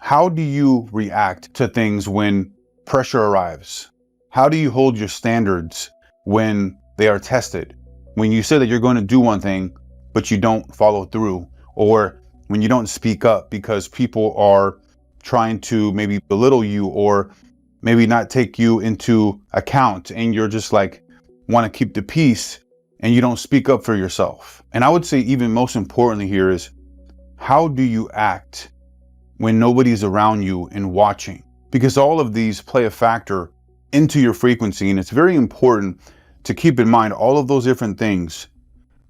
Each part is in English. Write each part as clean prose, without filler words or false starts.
How do you react to things when pressure arrives? How do you hold your standards when they are tested? When you say that you're going to do one thing, but you don't follow through, or when you don't speak up because people are trying to maybe belittle you or maybe not take you into account, and you're just like, want to keep the peace and you don't speak up for yourself. And I would say even most importantly here is, how do you act when nobody's around you and watching? Because all of these play a factor into your frequency, and it's very important to keep in mind all of those different things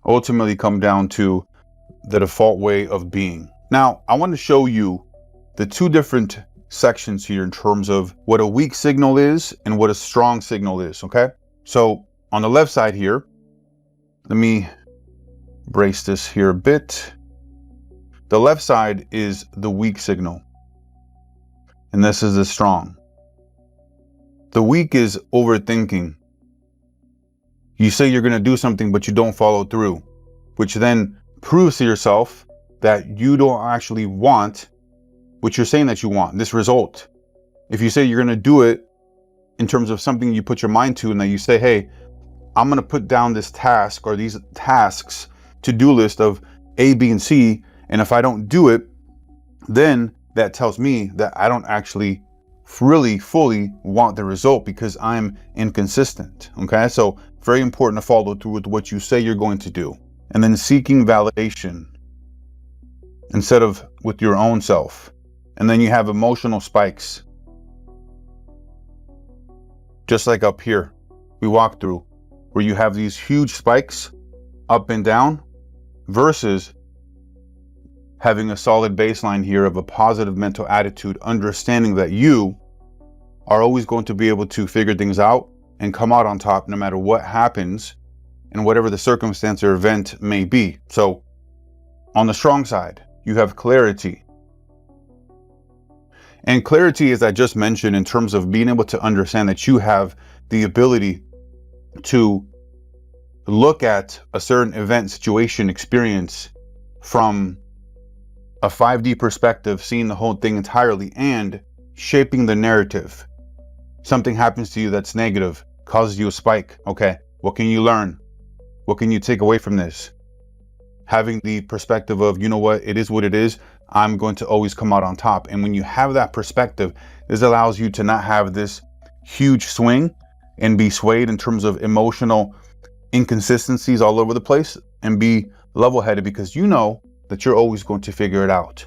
ultimately come down to the default way of being. Now, I want to show you the two different sections here in terms of what a weak signal is and what a strong signal is, okay? So on the left side here, let me brace this here a bit. The left side is the weak signal, and this is the strong. The weak is overthinking. You say you're going to do something, but you don't follow through, which then proves to yourself that you don't actually want what you're saying that you want, this result. If you say you're going to do it in terms of something you put your mind to, and that you say, hey, I'm going to put down this task or these tasks to-do list of A, B, and C, and if I don't do it, then that tells me that I don't actually really fully want the result because I'm inconsistent. Okay, so very important to follow through with what you say you're going to do. And then seeking validation instead of with your own self. And then you have emotional spikes. Just like up here, we walk through, where you have these huge spikes up and down versus having a solid baseline here of a positive mental attitude, understanding that you are always going to be able to figure things out and come out on top no matter what happens and whatever the circumstance or event may be. So on the strong side, you have clarity. And clarity, as I just mentioned, in terms of being able to understand that you have the ability to look at a certain event, situation, experience from a 5D perspective, seeing the whole thing entirely and shaping the narrative. Something happens to you that's negative, causes you a spike. Okay, what can you learn? What can you take away from this? Having the perspective of, you know what, it is what it is. I'm going to always come out on top. And when you have that perspective, this allows you to not have this huge swing and be swayed in terms of emotional inconsistencies all over the place, and be level-headed because you know that you're always going to figure it out.